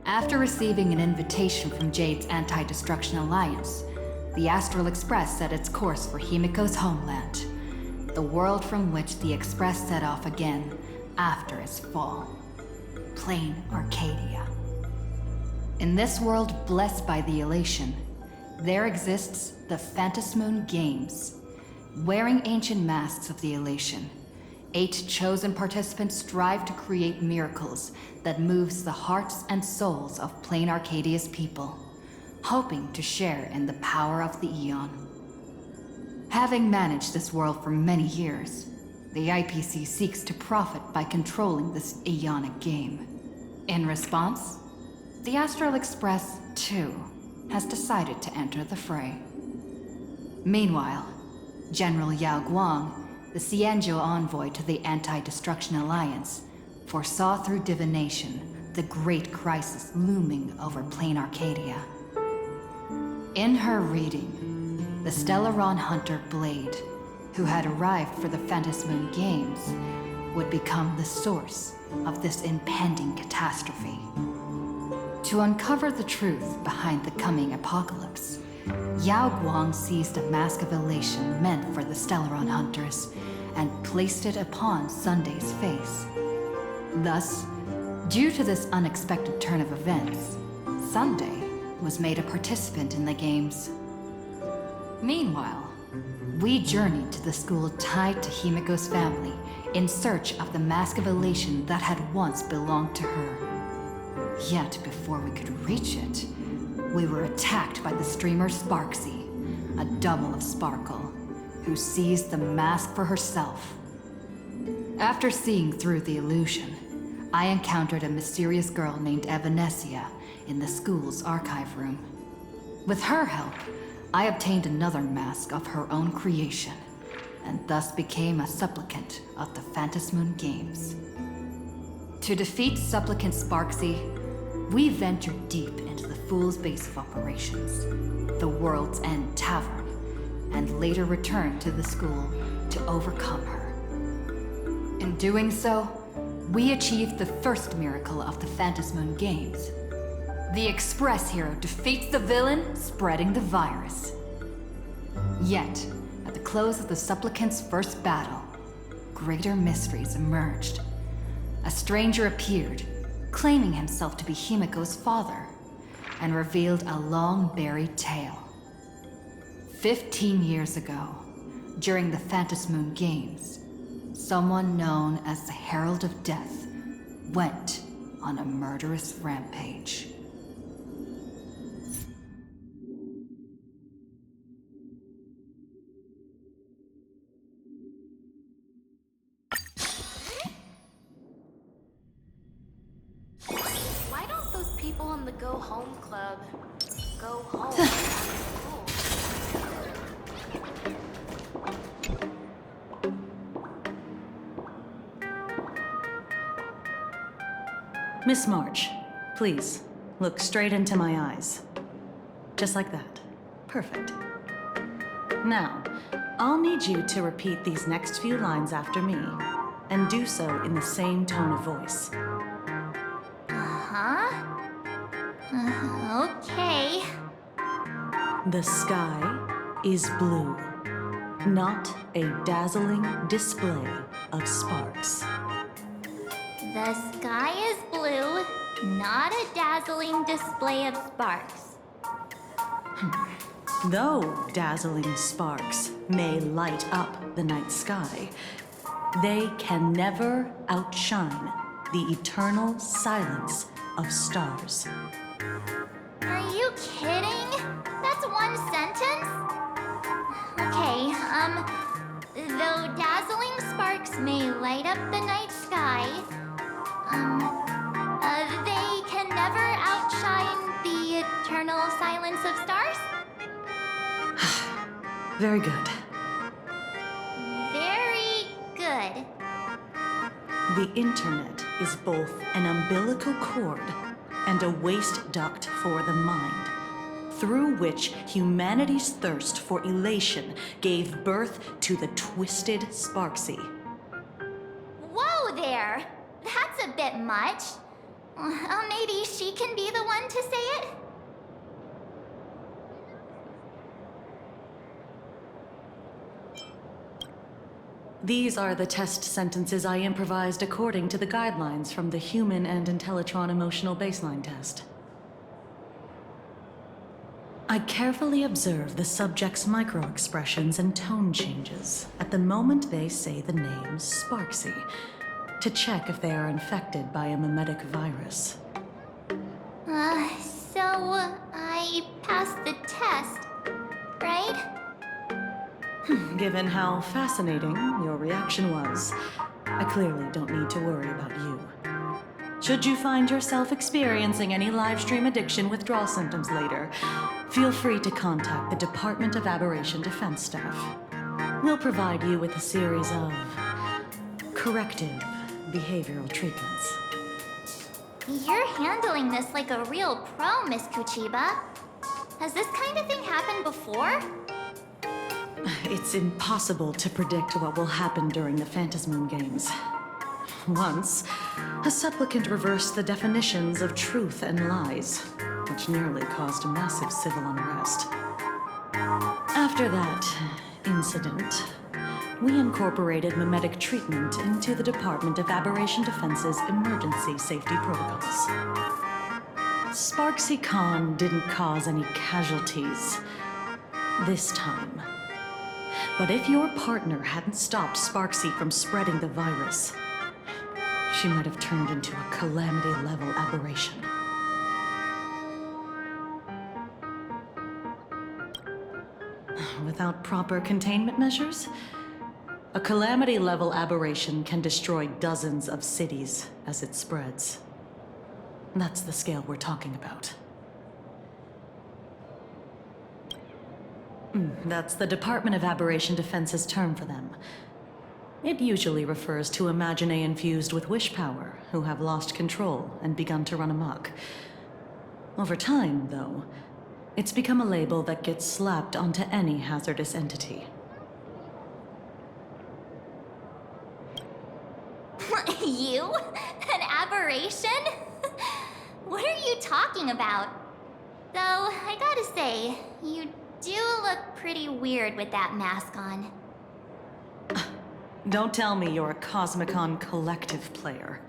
After receiving an invitation from Jade's Anti-Destruction Alliance, the Astral Express set its course for Himiko's homeland, the world from which the Express set off again after its fall. Planarcadia. In this world blessed by the elation, there exists the Phantasmoon Games. Wearing ancient masks of the elation, 8 chosen participants strive to create miracles that moves the hearts and souls of Planarcadia's people, hoping to share in the power of the Aeon. Having managed this world for many years, the IPC seeks to profit by controlling this Aeonic game. In response, the Astral Express, too, has decided to enter the fray. Meanwhile, General Yao Guang, the Xianzhou envoy to the Anti-Destruction Alliance, foresaw through divination the great crisis looming over Planarcadia. In her reading, the Stellaron hunter Blade, who had arrived for the Phantasmoon Games, would become the source of this impending catastrophe. To uncover the truth behind the coming apocalypse, Yao Guang seized a mask of elation meant for the Stellaron hunters and placed it upon Sunday's face. Thus, due to this unexpected turn of events, Sunday was made a participant in the games. Meanwhile, we journeyed to the school tied to Himiko's family in search of the mask of elation that had once belonged to her. Yet before we could reach it, we were attacked by the streamer Sparksy, a double of Sparkle, who seized the mask for herself. After seeing through the illusion, I encountered a mysterious girl named Evanesia in the school's archive room. With her help, I obtained another mask of her own creation, and thus became a supplicant of the Phantasmoon Games. To defeat supplicant Sparksy, we ventured deep into the Fool's base of operations, the World's End Tavern, and later returned to the school to overcome her. In doing so, we achieved the first miracle of the Phantasmoon Games. The Express hero defeats the villain, spreading the virus. Yet, at the close of the supplicant's first battle, greater mysteries emerged. A stranger appeared, claiming himself to be Himiko's father, and revealed a long-buried tale. 15 years ago, during the Phantasmoon Games, someone known as the Herald of Death went on a murderous rampage. Why don't those people on the Go Home Club go home? Miss March, please, look straight into my eyes. Just like that. Perfect. Now, I'll need you to repeat these next few lines after me, and do so in the same tone of voice. Okay. The sky is blue, not a dazzling display of sparks. The sky is blue, not a dazzling display of sparks. Though dazzling sparks may light up the night sky, they can never outshine the eternal silence of stars. Are you kidding? That's one sentence? Okay, though dazzling sparks may light up the night sky, they can never outshine the eternal silence of stars? Very good. Very good. The internet is both an umbilical cord and a waste duct for the mind, through which humanity's thirst for elation gave birth to the twisted Sparksy. there. That's a bit much. Maybe she can be the one to say it? These are the test sentences I improvised according to the guidelines from the Human and Intellitron Emotional Baseline Test. I carefully observe the subject's micro-expressions and tone changes at the moment they say the name Sparksy, to check if they are infected by a mimetic virus. So I passed the test, right? Given how fascinating your reaction was, I clearly don't need to worry about you. Should you find yourself experiencing any live stream addiction withdrawal symptoms later, feel free to contact the Department of Aberration Defense staff. We'll provide you with a series of corrective behavioral treatments. You're handling this like a real pro, Miss Kuchiba. Has this kind of thing happened before? It's impossible to predict what will happen during the Phantasmoon Games. Once, a supplicant reversed the definitions of truth and lies, which nearly caused massive civil unrest. After that incident, we incorporated mimetic treatment into the Department of Aberration Defense's emergency safety protocols. Sparksy Khan didn't cause any casualties this time. But if your partner hadn't stopped Sparksy from spreading the virus, she might have turned into a calamity-level aberration. Without proper containment measures, a calamity-level aberration can destroy dozens of cities as it spreads. That's the scale we're talking about. That's the Department of Aberration Defense's term for them. It usually refers to Imaginae infused with wish power who have lost control and begun to run amok. Over time, though, it's become a label that gets slapped onto any hazardous entity. You? An aberration? What are you talking about? Though, I gotta say, you do look pretty weird with that mask on. Don't tell me you're a Cosmicon collective player.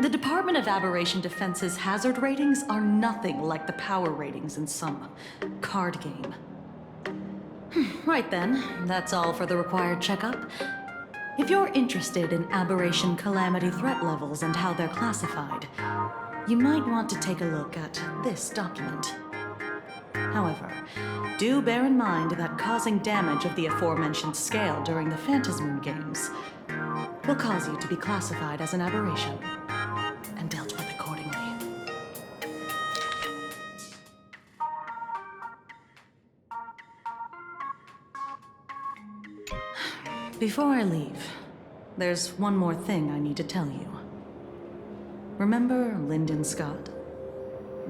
The Department of Aberration Defense's hazard ratings are nothing like the power ratings in some card game. Right then, that's all for the required checkup. If you're interested in aberration calamity threat levels and how they're classified, you might want to take a look at this document. However, do bear in mind that causing damage of the aforementioned scale during the Phantasmoon Games will cause you to be classified as an aberration and dealt with accordingly. Before I leave, there's one more thing I need to tell you. Remember Lyndon Scott?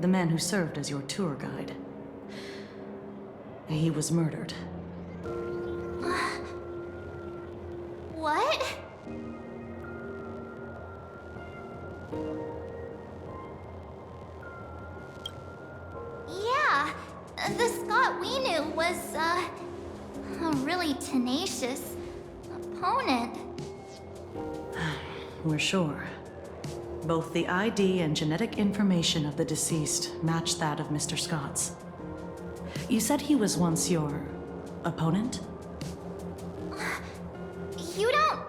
The man who served as your tour guide. He was murdered. What? Yeah, the Scott we knew was, a really tenacious opponent. We're sure. Both the ID and genetic information of the deceased match that of Mr. Scott's. You said he was once your opponent? You don't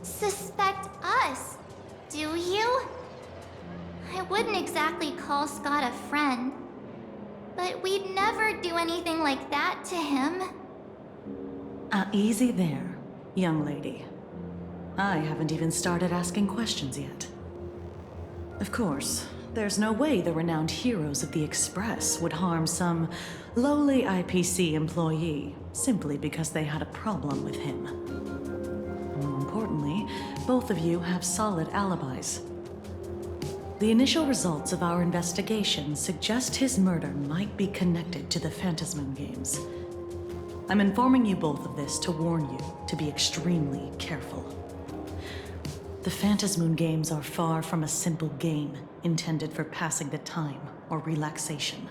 suspect us, do you? I wouldn't exactly call Scott a friend, but we'd never do anything like that to him. Easy there, young lady. I haven't even started asking questions yet. Of course, there's no way the renowned heroes of the Express would harm some lowly IPC employee simply because they had a problem with him. More importantly, both of you have solid alibis. The initial results of our investigation suggest his murder might be connected to the Phantasmoon Games. I'm informing you both of this to warn you to be extremely careful. The Phantasmoon games are far from a simple game intended for passing the time or relaxation.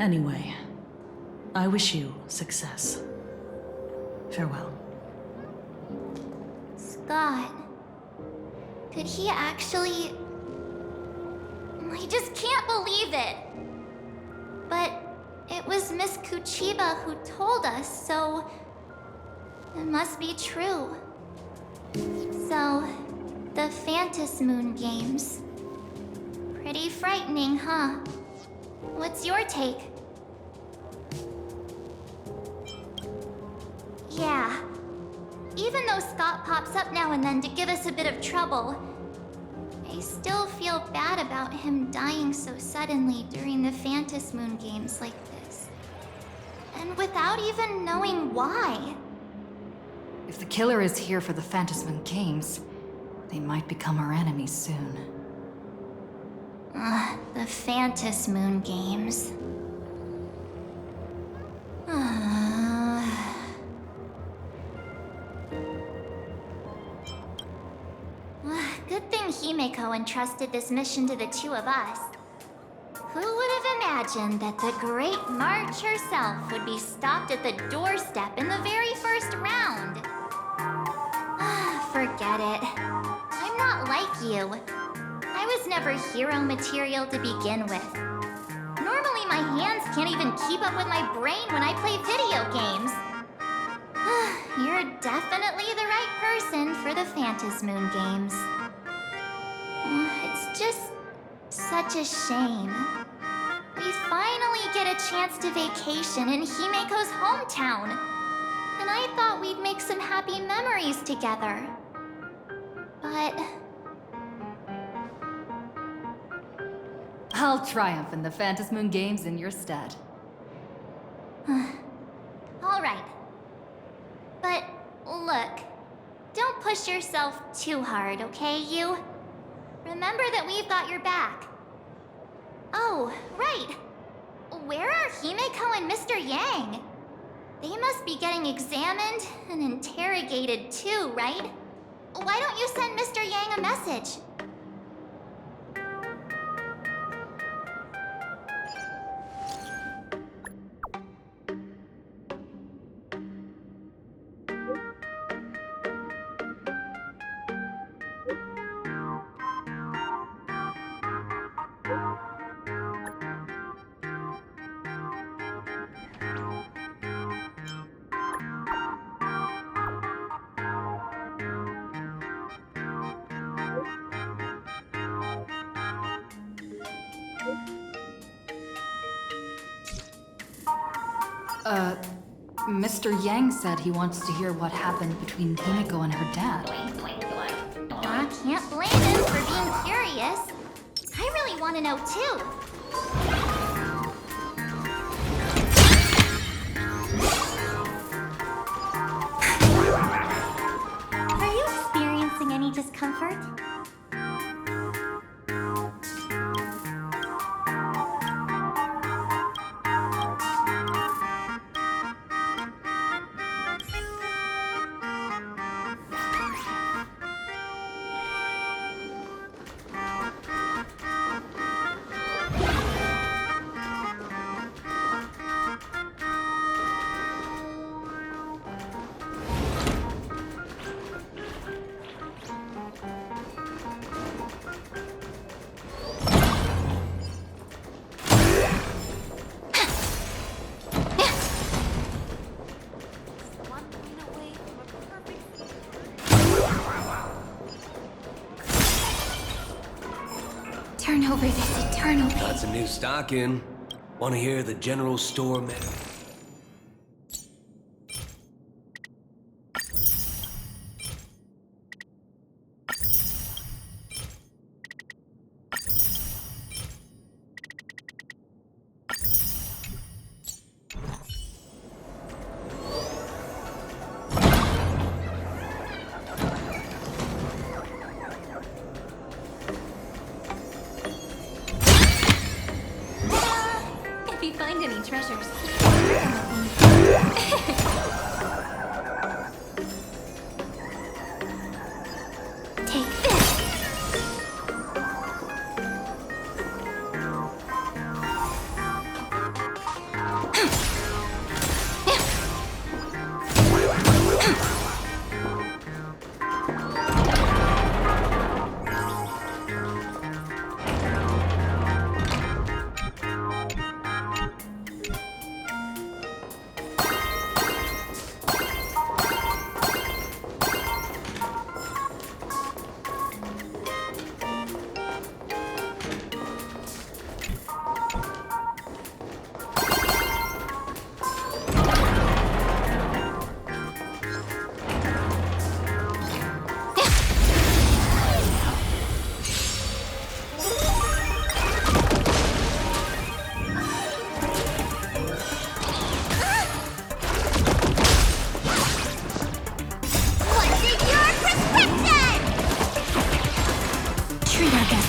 Anyway, I wish you success. Farewell. Scott. Could he actually... I just can't believe it! But it was Miss Kuchiba who told us, so... it must be true. So, the Phantasmoon games. Pretty frightening, huh? What's your take? Yeah. Even though Scott pops up now and then to give us a bit of trouble, I still feel bad about him dying so suddenly during the Phantasmoon games like this. And without even knowing why. If the killer is here for the Phantasmoon games, they might become our enemies soon. The Phantasmoon games. Good thing Himeko entrusted this mission to the two of us. Who would have imagined that the Great March herself would be stopped at the doorstep in the very first round? Forget it. I'm not like you. I was never hero material to begin with. Normally my hands can't even keep up with my brain when I play video games. You're definitely the right person for the Phantasmoon games. It's just such a shame. We finally get a chance to vacation in Himeko's hometown. And I thought we'd make some happy memories together. But... I'll triumph in the Phantasmoon games in your stead. All right. But look, don't push yourself too hard, okay, you? Remember that we've got your back. Oh, right. Where are Himeko and Mr. Yang? They must be getting examined and interrogated too, right? Why don't you send Mr. Yang a message? Mr. Yang said he wants to hear what happened between Himeko and her dad. I can't blame him for being curious. I really want to know too. Are you experiencing any discomfort? Turn over this eternally. Got some new stock in. Want to hear the general store man? If you find any treasures.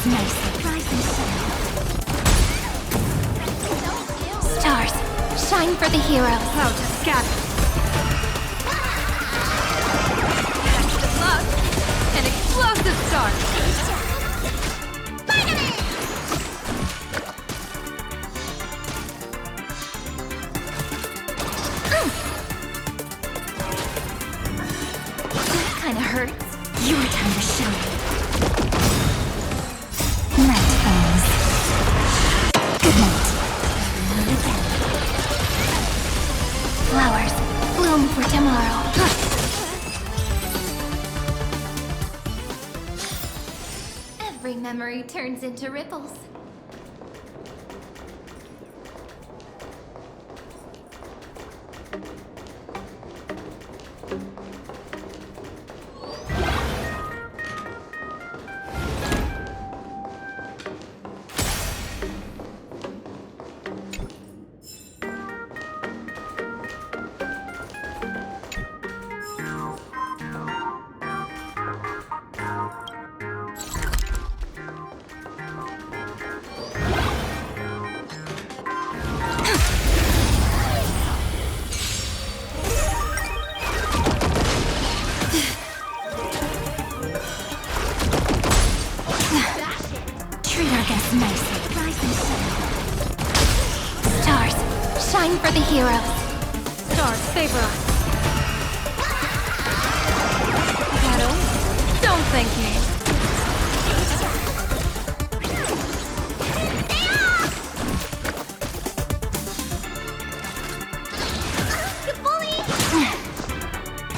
nicely. Rise and shine. Stars, shine for the heroes. Clouds have scattered. Next of luck, an explosive star. That kinda hurts. Your time to shine. Night falls. Good night. Again. Flowers, bloom for tomorrow. Every memory turns into ripples. Treat our guests nicely. Rise and shine. Stars, shine for the heroes. Stars favor us. Shadow, don't thank me.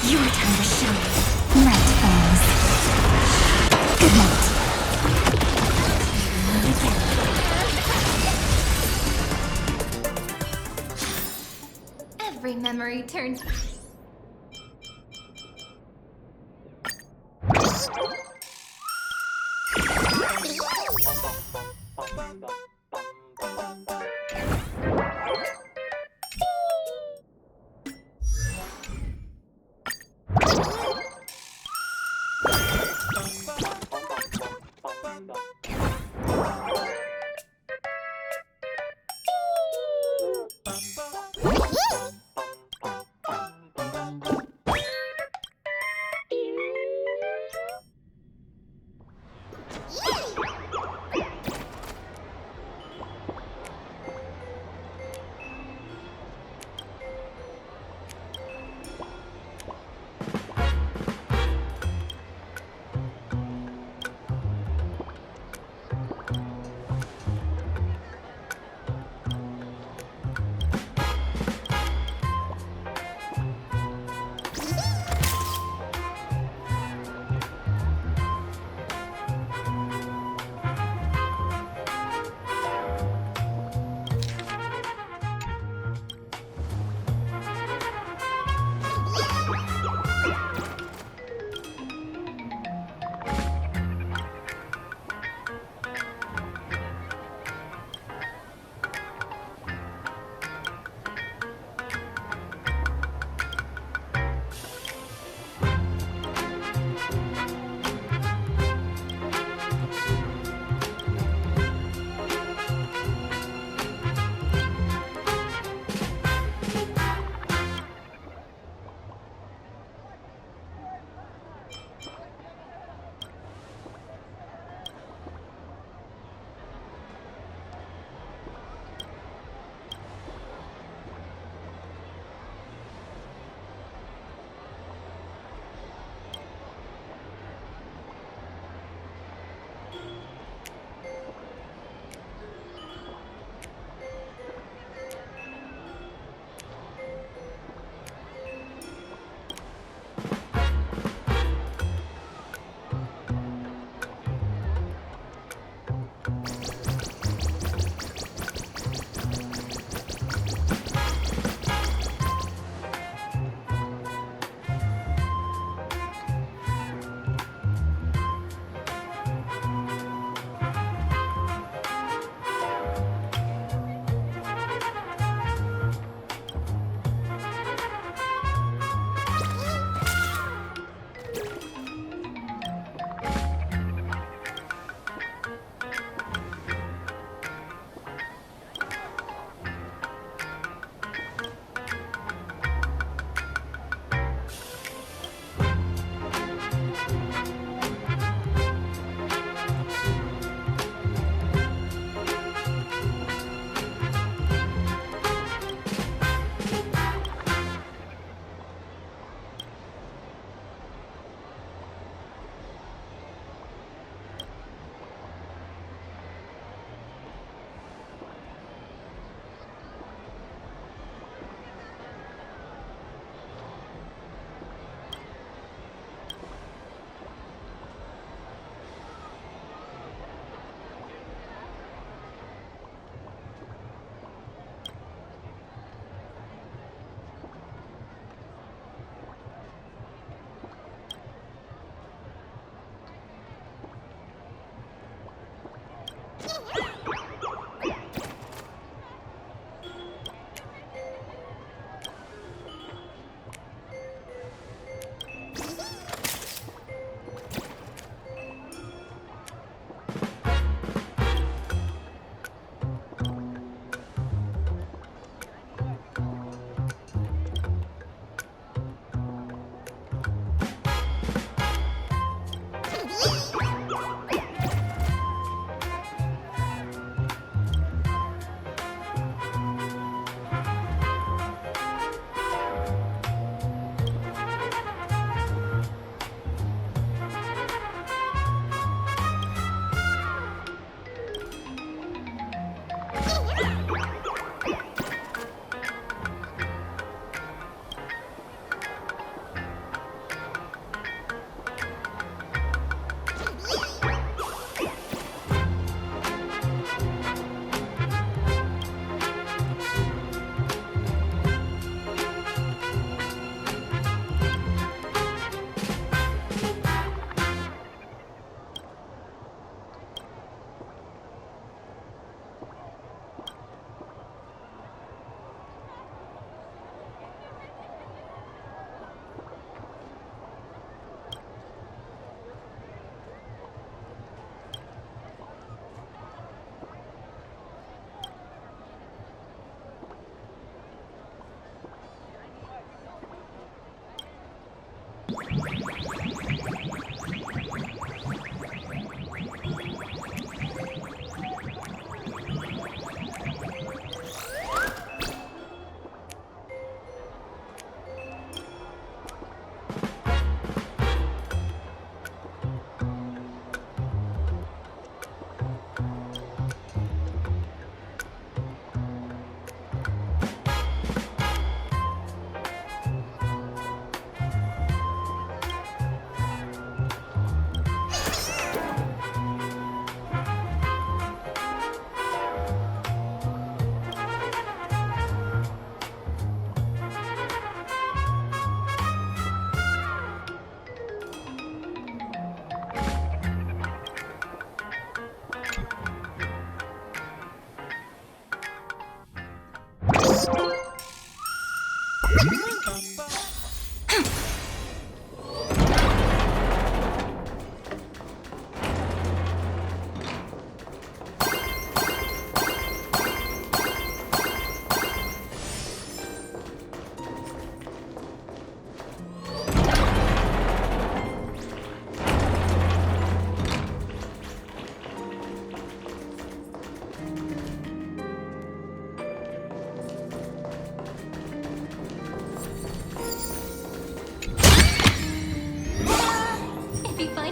Your time to shine. Night falls. Good night. Again. Every memory turns.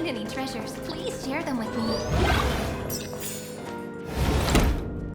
find any treasures, please share them with me.